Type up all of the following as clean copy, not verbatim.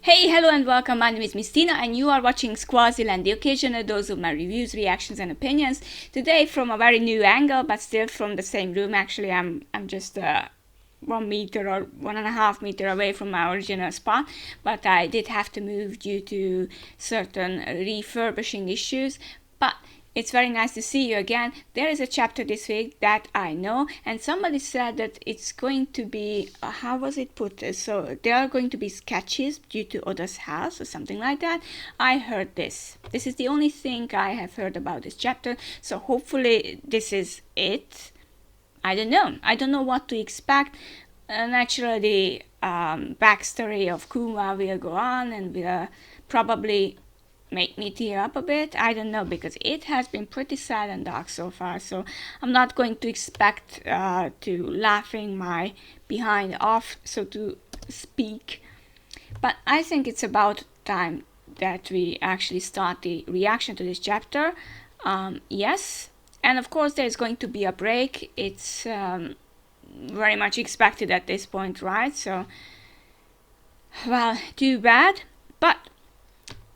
Hey, hello and welcome. My name is Miss Tina and you are watching Squaziland, the occasional dose of my reviews, reactions and opinions. Today from a very new angle, but still from the same room. Actually, I'm just 1 meter or 1.5 meter away from my original spot, but I did have to move due to certain refurbishing issues. But it's very nice to see you again. There is a chapter this week that I know, and somebody said that it's going to be, how was it put? So there are going to be sketches due to Oda's house or something like that. I heard this. This is the only thing I have heard about this chapter, so hopefully this is it. I don't know. I don't know what to expect. Naturally, the backstory of Kuma will go on and will probably make me tear up a bit. I don't know, because it has been pretty sad and dark so far, so I'm not going to expect to laughing my behind off, so to speak. But I think it's about time that we actually start the reaction to this chapter. Yes, and of course there's going to be a break. It's very much expected at this point, right? So, well, too bad. But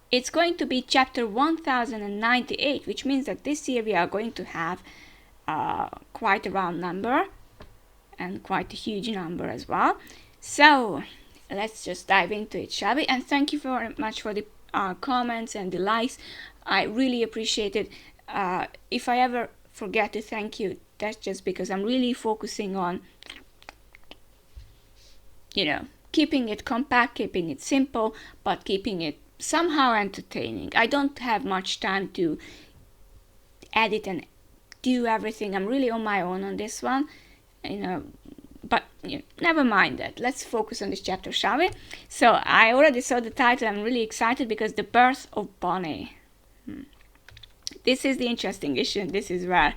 it's going to be chapter 1098, which means that this year we are going to have quite a round number and quite a huge number as well. So let's just dive into it, shall we? And thank you very much for the comments and the likes. I really appreciate it. If I ever forget to thank you, that's just because I'm really focusing on, keeping it compact, keeping it simple, but keeping it somehow entertaining. I don't have much time to edit and do everything. I'm really on my own on this one, but never mind that. Let's focus on this chapter, shall we? So I already saw the title. I'm really excited because the birth of Bonney. This is the interesting issue, and this is where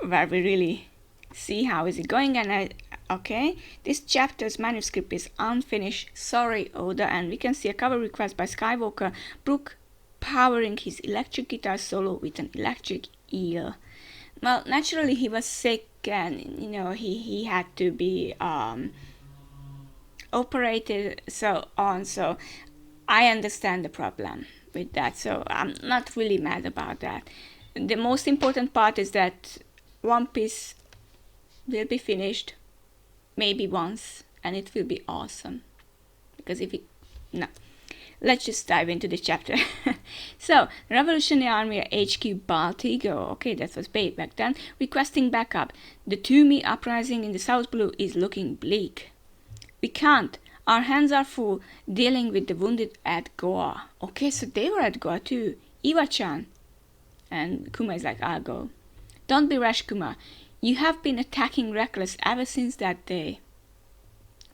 we really see how is it going. And okay, this chapter's manuscript is unfinished. Sorry, Oda. And we can see a cover request by Skywalker. Brook powering his electric guitar solo with an electric eel. Well, naturally he was sick, and he had to be operated, so on. So I understand the problem with that. So I'm not really mad about that. The most important part is that One Piece will be finished maybe once, and it will be awesome. Because no, let's just dive into the chapter. So, Revolutionary Army HQ Baltigo, okay, that was back then, requesting backup. The Toomey uprising in the South Blue is looking bleak. We can't. Our hands are full dealing with the wounded at Goa. Okay, so they were at Goa too. Iwa-chan. And Kuma is like, I'll go. Don't be rash, Kuma. You have been attacking reckless ever since that day.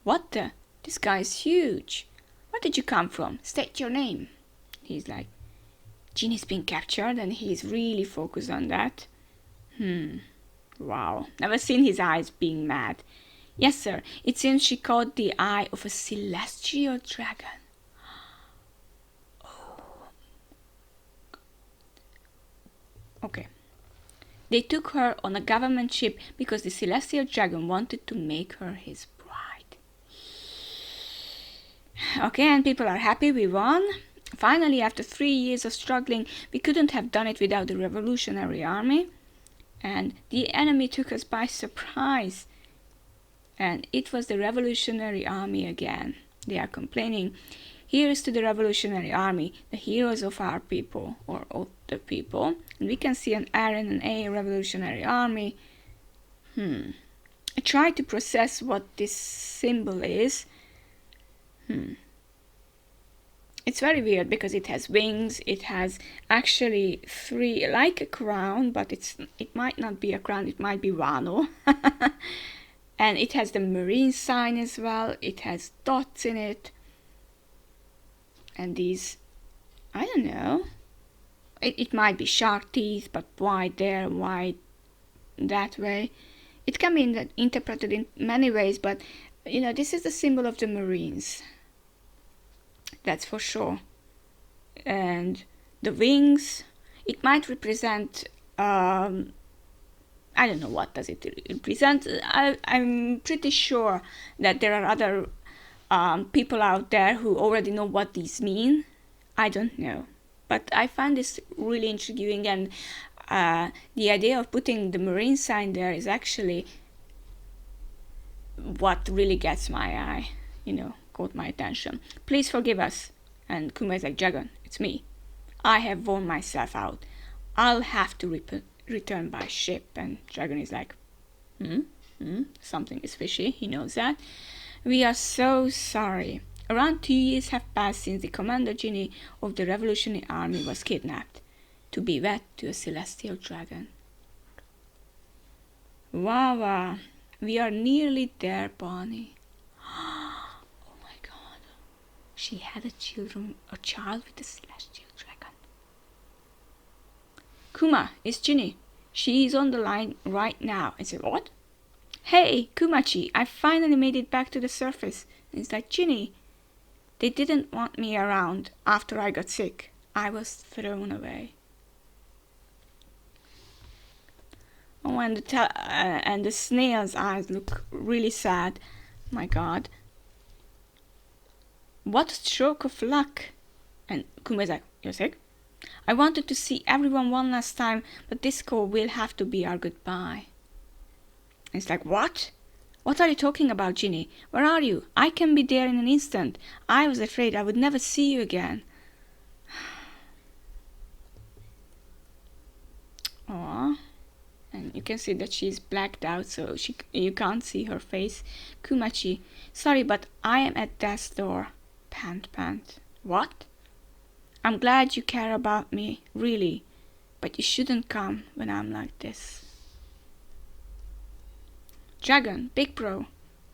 What the? This guy is huge. Where did you come from? State your name. He's like, Jinny's been captured, and he's really focused on that. Wow. Never seen his eyes being mad. Yes, sir. It seems she caught the eye of a celestial dragon. Oh. Okay. They took her on a government ship because the celestial dragon wanted to make her his bride. Okay, and people are happy we won. Finally, after 3 years of struggling, we couldn't have done it without the Revolutionary Army. And the enemy took us by surprise. And it was the Revolutionary Army again. They are complaining. Here's to the Revolutionary Army, the heroes of our people, or of the people. And we can see an R and an A, Revolutionary Army. I try to process what this symbol is. It's very weird because it has wings. It has actually 3, like a crown, but it might not be a crown. It might be Wano. And it has the marine sign as well. It has dots in it. And these, I don't know. It might be shark teeth, but why there, why that way? It can be interpreted in many ways, but this is the symbol of the Marines. That's for sure. And the wings, it might represent, I don't know what does it represent. I'm pretty sure that there are other people out there who already know what these mean. I don't know. But I find this really intriguing, and the idea of putting the marine sign there is actually what really gets my eye, caught my attention. Please forgive us. And Kuma is like, Dragon, it's me. I have worn myself out. I'll have to return by ship. And Dragon is like, something is fishy. He knows that. We are so sorry. Around 2 years have passed since the Commander Genie of the Revolutionary Army was kidnapped to be wed to a celestial dragon. Wow, we are nearly there, Bonney. Oh my god. She had a child with a celestial dragon. Kuma, it's Ginny. She is on the line right now. I said, what? Hey, Kumachi, I finally made it back to the surface. And it's like, Ginny, they didn't want me around after I got sick. I was thrown away. Oh, and the snail's eyes look really sad. My god. What a stroke of luck. And Kuma's like, you're sick? I wanted to see everyone one last time, but this call will have to be our goodbye. And it's like, what? What are you talking about, Ginny? Where are you? I can be there in an instant. I was afraid I would never see you again. Aww. And you can see that she's blacked out, so you can't see her face. Kumachi, sorry, but I am at death's door. Pant. What? I'm glad you care about me, really. But you shouldn't come when I'm like this. Dragon, big bro.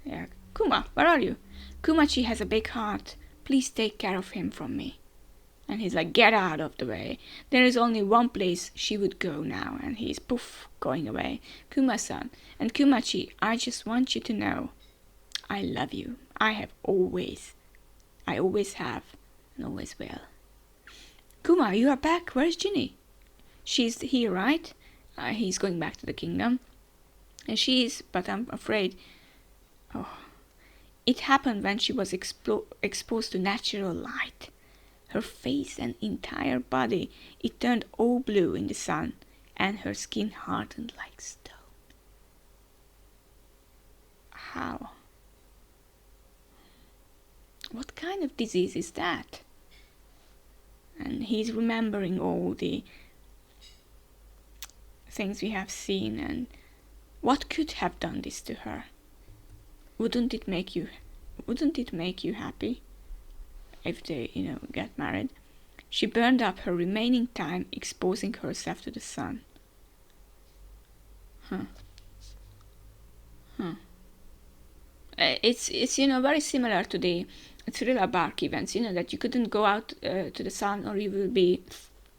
Yeah. Kuma, where are you? Kumachi has a big heart. Please take care of him from me. And he's like, get out of the way. There is only one place she would go now. And he's poof, going away. Kuma-san. And Kumachi, I just want you to know, I love you. I always have, and always will. Kuma, you are back. Where's Ginny? She's here, right? He's going back to the kingdom. And she is, but I'm afraid... Oh, it happened when she was exposed to natural light. Her face and entire body, it turned all blue in the sun, and her skin hardened like stone. How? What kind of disease is that? And he's remembering all the things we have seen, and what could have done this to her? Wouldn't it make you happy if they, get married? She burned up her remaining time exposing herself to the sun. It's very similar to the Thriller Bark events, that you couldn't go out to the sun or you will be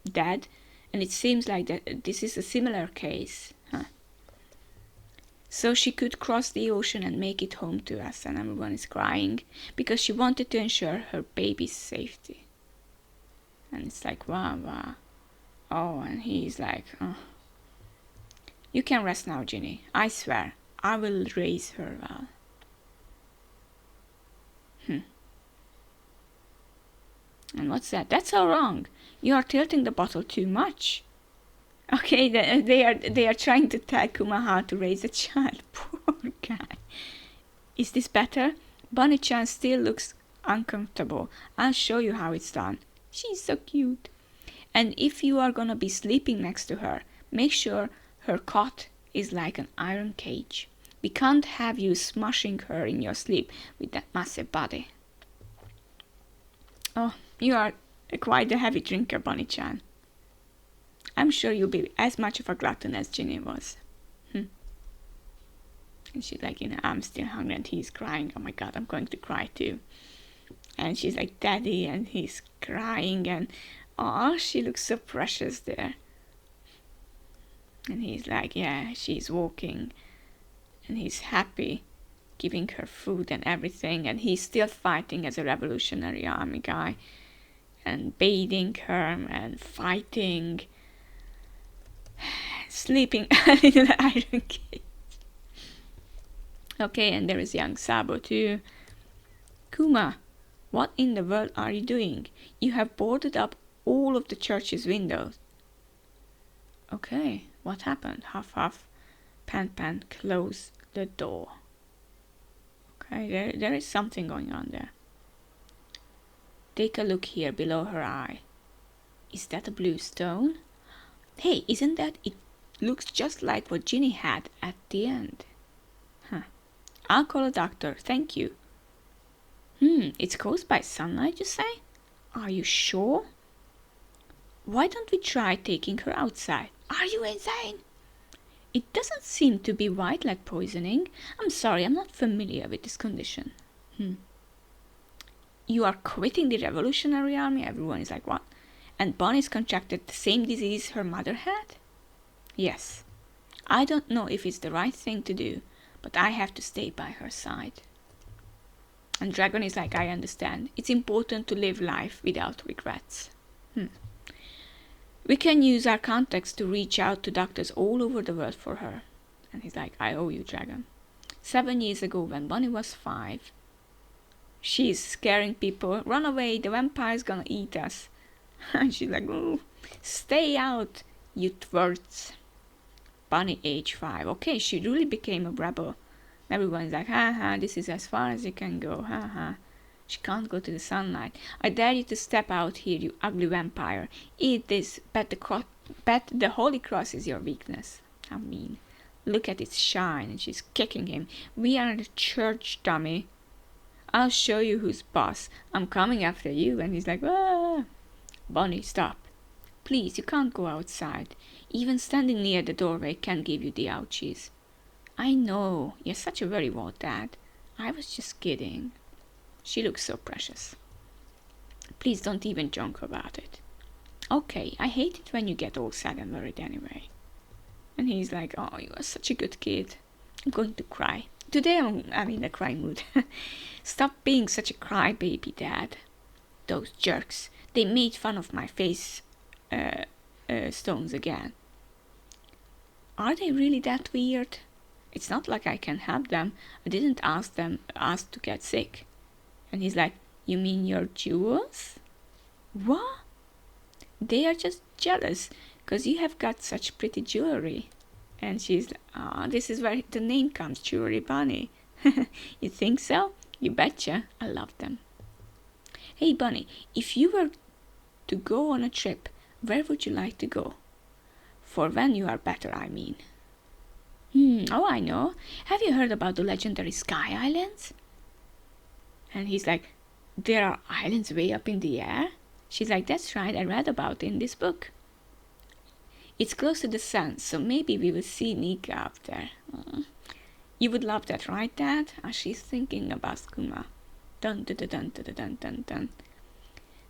dead. And it seems like that this is a similar case. So she could cross the ocean and make it home to us, and everyone is crying because she wanted to ensure her baby's safety. And it's like, wow. Oh, and he's like, oh. You can rest now, Ginny. I swear, I will raise her well. And what's that? That's all wrong. You are tilting the bottle too much. Okay, they are trying to tell Kuma how to raise a child. Poor guy. Is this better? Bonney-chan still looks uncomfortable. I'll show you how it's done. She's so cute. And if you are gonna be sleeping next to her, make sure her cot is like an iron cage. We can't have you smushing her in your sleep with that massive body. Oh, you are quite a heavy drinker, Bonney-chan. I'm sure you'll be as much of a glutton as Ginny was. And she's like, I'm still hungry, and he's crying. Oh my god, I'm going to cry too. And she's like, Daddy, and he's crying, and oh, she looks so precious there. And he's like, yeah, she's walking, and he's happy, giving her food and everything, and he's still fighting as a Revolutionary Army guy, and bathing her, and fighting, sleeping in the iron cage. Okay, and there is young Sabo too. Kuma, what in the world are you doing? You have boarded up all of the church's windows. Okay, what happened? Huff, huff. Pan, pan, close the door. Okay, there is something going on there. Take a look here below her eye. Is that a blue stone? Hey, isn't that? It looks just like what Ginny had at the end. Huh. I'll call a doctor, thank you. It's caused by sunlight, you say? Are you sure? Why don't we try taking her outside? Are you insane? It doesn't seem to be white light poisoning. I'm sorry, I'm not familiar with this condition. You are quitting the Revolutionary Army? Everyone is like, what? And Bonney's contracted the same disease her mother had? Yes. I don't know if it's the right thing to do, but I have to stay by her side. And Dragon is like, I understand. It's important to live life without regrets. We can use our contacts to reach out to doctors all over the world for her. And he's like, I owe you, Dragon. 7 years ago, when Bonney was 5, she's scaring people. Run away, the vampire's gonna eat us. And she's like, oh, stay out, you twerts. Bonney, age 5. Okay, she really became a rebel. Everyone's like, ha, this is as far as you can go, ha. She can't go to the sunlight. I dare you to step out here, you ugly vampire. Eat this, bet the Holy Cross is your weakness. How mean. Look at its shine, and she's kicking him. We are in the church, dummy. I'll show you who's boss. I'm coming after you. And he's like, ah. Bonney, stop. Please, you can't go outside. Even standing near the doorway can give you the ouchies. I know, you're such a very old dad. I was just kidding. She looks so precious. Please don't even joke about it. Okay, I hate it when you get all sad and worried anyway. And he's like, oh, you are such a good kid. I'm going to cry. Today I'm in a cry mood. Stop being such a crybaby, Dad. Those jerks. They made fun of my face stones again. Are they really that weird? It's not like I can help them. I didn't ask to get sick. And he's like, you mean your jewels? What? They are just jealous because you have got such pretty jewelry. And she's like, this is where the name comes, Jewelry Bonney. You think so? You betcha. I love them. Hey, Bonney, if you were to go on a trip, where would you like to go? For when you are better, I mean. Oh, I know. Have you heard about the legendary Sky Islands? And he's like, there are islands way up in the air? She's like, that's right, I read about it in this book. It's close to the sun, so maybe we will see Nika up there. You would love that, right, Dad? She's thinking about Kuma. Dun dun dun dun dun dun dun dun.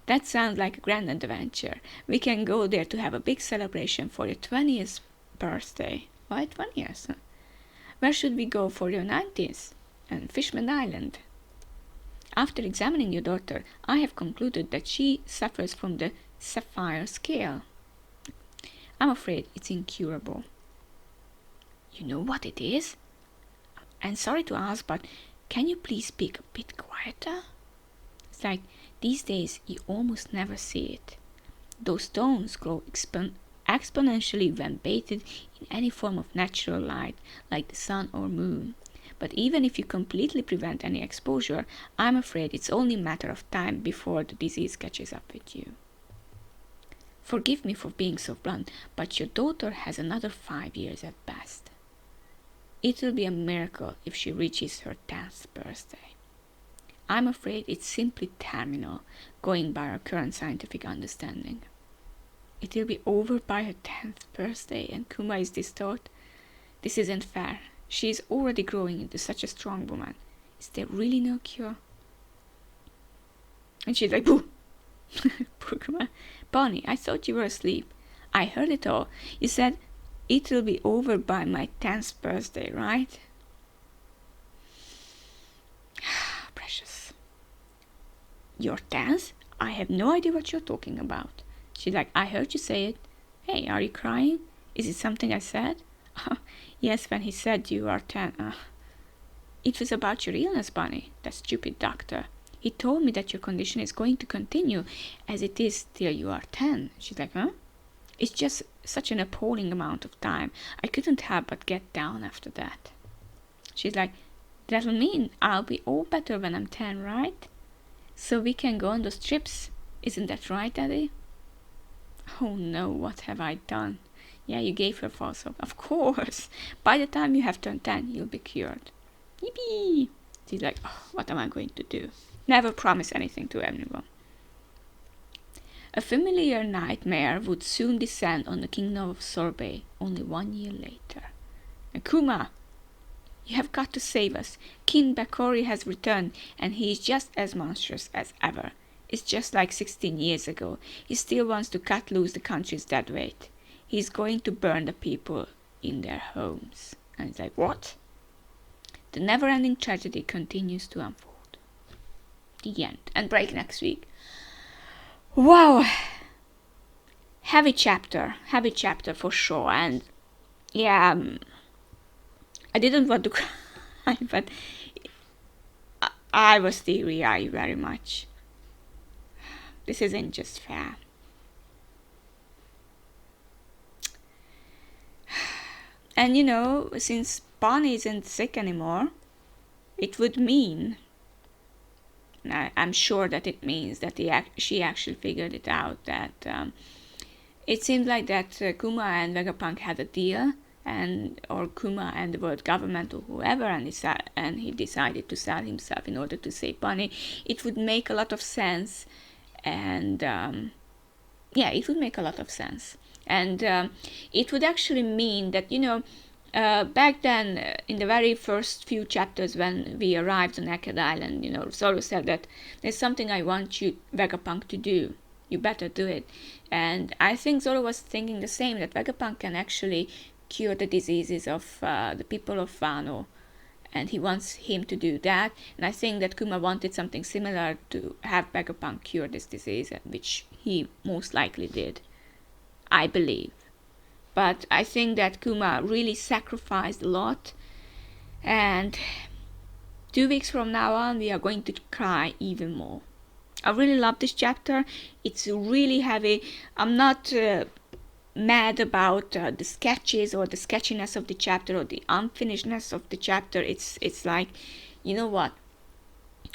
That sounds like a grand adventure. We can go there to have a big celebration for your 20th birthday. Why 20th? Huh? Where should we go for your 90th? And Fishman Island. After examining your daughter, I have concluded that she suffers from the sapphire scale. I'm afraid it's incurable. You know what it is? I'm sorry to ask, but can you please speak a bit quieter? It's like these days you almost never see it. Those stones grow exponentially when bathed in any form of natural light, like the sun or moon. But even if you completely prevent any exposure, I'm afraid it's only a matter of time before the disease catches up with you. Forgive me for being so blunt, but your daughter has another 5 years at best. It will be a miracle if she reaches her 10th birthday. I'm afraid it's simply terminal, going by our current scientific understanding. It will be over by her 10th birthday, and Kuma is distraught. This isn't fair. She is already growing into such a strong woman. Is there really no cure? And she's like, boo! Poor Kuma. Bonney, I thought you were asleep. I heard it all. You said it will be over by my 10th birthday, right? Precious. Your 10th? I have no idea what you're talking about. She's like, I heard you say it. Hey, are you crying? Is it something I said? Yes, when he said you are 10. It was about your illness, Bonney. That stupid doctor. He told me that your condition is going to continue as it is till you are 10. She's like, huh? It's just such an appalling amount of time. I couldn't help but get down after that. She's like, that'll mean I'll be all better when I'm 10, right? So we can go on those trips. Isn't that right, Daddy? Oh no, what have I done? Yeah, you gave her false hope. Of course. By the time you have turned 10, you'll be cured. Yippee! She's like, oh, what am I going to do? Never promise anything to anyone. A familiar nightmare would soon descend on the kingdom of Sorbet only 1 year later. Kuma, you have got to save us. King Bakori has returned, and he is just as monstrous as ever. It's just like 16 years ago. He still wants to cut loose the country's dead weight. He's going to burn the people in their homes. And it's like, what? The never-ending tragedy continues to unfold. The end. And break next week. Wow. Heavy chapter for sure. And yeah, I didn't want to cry, but I was teary-eyed very much. This isn't just fair. And you know, since Bonney isn't sick anymore, it would mean, I'm sure that it means that she actually figured it out, that it seemed like that Kuma and Vegapunk had a deal, or Kuma and the world government or whoever, and he decided to sell himself in order to save Bonney. It would make a lot of sense. And it would make a lot of sense. And it would actually mean that, you know, back then, in the very first few chapters when we arrived on Naked Island, you know, Zoro said that there's something I want you, Vegapunk, to do. You better do it. And I think Zoro was thinking the same, that Vegapunk can actually cure the diseases of the people of Wano. And he wants him to do that. And I think that Kuma wanted something similar to have Vegapunk cure this disease, which he most likely did, I believe. But I think that Kuma really sacrificed a lot. And 2 weeks from now on, we are going to cry even more. I really love this chapter. It's really heavy. I'm not mad about the sketches or the sketchiness of the chapter or the unfinishedness of the chapter. It's like, you know what,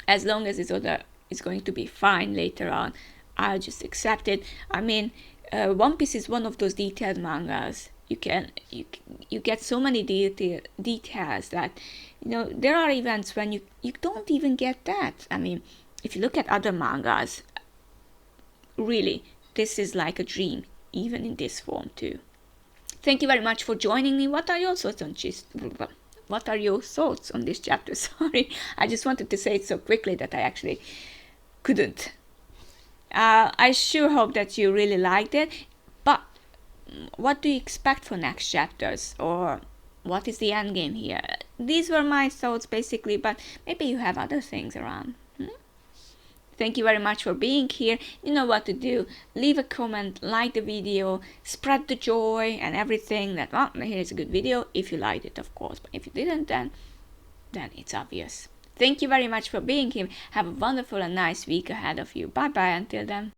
as long as it's going to be fine later on, I'll just accept it. I mean, One Piece is one of those detailed mangas. You get so many details that, you know, there are events when you don't even get that. I mean, if you look at other mangas, really, this is like a dream, even in this form too. Thank you very much for joining me. What are your thoughts on this chapter? Sorry, I just wanted to say it so quickly that I actually couldn't. I sure hope that you really liked it, but what do you expect for next chapters, or what is the end game here? These were my thoughts basically, but maybe you have other things around. Thank you very much for being here. You know what to do. Leave a comment, like the video, spread the joy and everything. That, well, here's a good video, if you liked it, of course. But if you didn't, then it's obvious. Thank you very much for being here. Have a wonderful and nice week ahead of you. Bye bye until then.